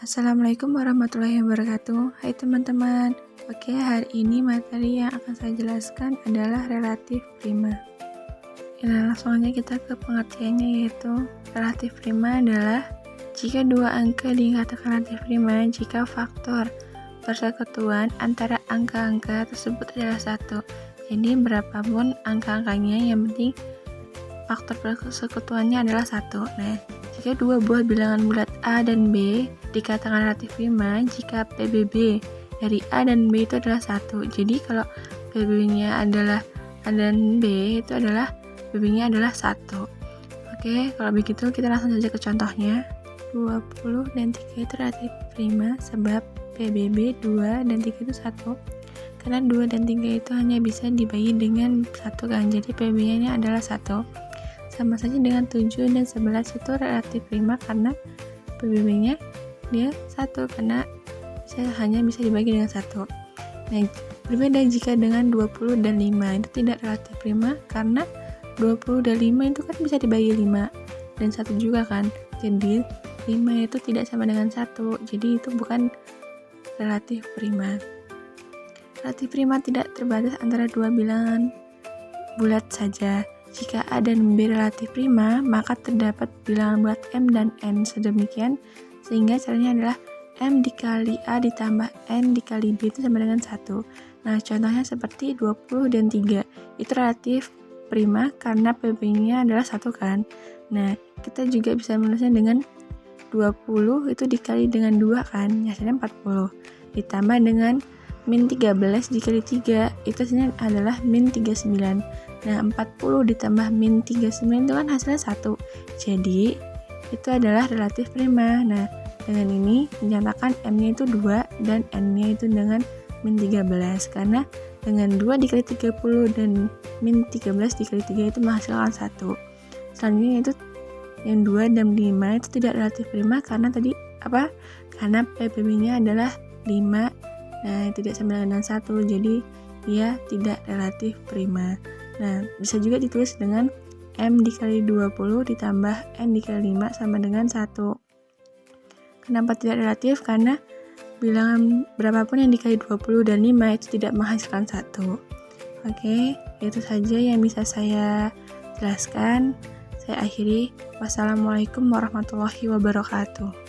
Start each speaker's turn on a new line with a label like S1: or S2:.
S1: Assalamualaikum warahmatullahi wabarakatuh. Hai teman-teman. Oke, hari ini materi yang akan saya jelaskan adalah relatif prima. Langsung aja kita ke pengertiannya, yaitu relatif prima adalah jika dua angka dikatakan relatif prima jika faktor persekutuan antara angka-angka tersebut adalah satu. Jadi berapapun angka-angkanya, yang penting faktor persekutuannya adalah satu. Nah, jika dua buah bilangan bulat A dan B dikatakan relatif prima jika PBB dari A dan B itu adalah satu. Jadi kalau PBB-nya adalah A dan B, itu adalah PBB-nya adalah satu. Oke, kalau begitu kita langsung saja ke contohnya. 20 dan 3 itu relatif prima sebab PBB 2 dan 3 itu 1. Karena 2 dan 3 itu hanya bisa dibagi dengan 1 kan, jadi PBB-nya adalah 1. Sama saja dengan 7 dan 11 itu relatif prima karena PBB-nya dia 1 karena hanya bisa dibagi dengan 1. Nah, berbeda jika dengan 20 dan 5 itu tidak relatif prima karena 20 dan 5 itu kan bisa dibagi 5 dan 1 juga kan. Jadi 5 itu tidak sama dengan 1. Jadi itu bukan relatif prima. Relatif prima tidak terbatas antara dua bilangan bulat saja. Jika A dan B relatif prima, maka terdapat bilangan bulat M dan N sedemikian sehingga caranya adalah M dikali A ditambah N dikali B itu sama dengan 1. Nah, contohnya seperti 20 dan 3. Itu relatif prima karena PB-nya adalah 1 kan. Nah, kita juga bisa menulisnya dengan 20 itu dikali dengan 2 kan, hasilnya 40. Ditambah dengan min 13 dikali 3, itu hasilnya adalah min 39. Nah, 40 ditambah min 39 itu kan hasilnya 1. Jadi, itu adalah relatif prima. Nah, dengan ini menyatakan M-nya itu 2 dan N-nya itu dengan min 13. Karena dengan 2 dikali 30 dan min 13 dikali 3 itu menghasilkan 1. Selanjutnya itu yang 2 dan 5 itu tidak relatif prima karena tadi karena PBB-nya adalah 5. Nah, tidak sama dengan 1. Jadi, dia tidak relatif prima. Nah, bisa juga ditulis dengan M dikali 20 ditambah N dikali 5 sama dengan 1. Kenapa tidak relatif? Karena bilangan berapapun yang dikali 20 dan 5 itu tidak menghasilkan 1. Oke, itu saja yang bisa saya jelaskan. Saya akhiri. Wassalamualaikum warahmatullahi wabarakatuh.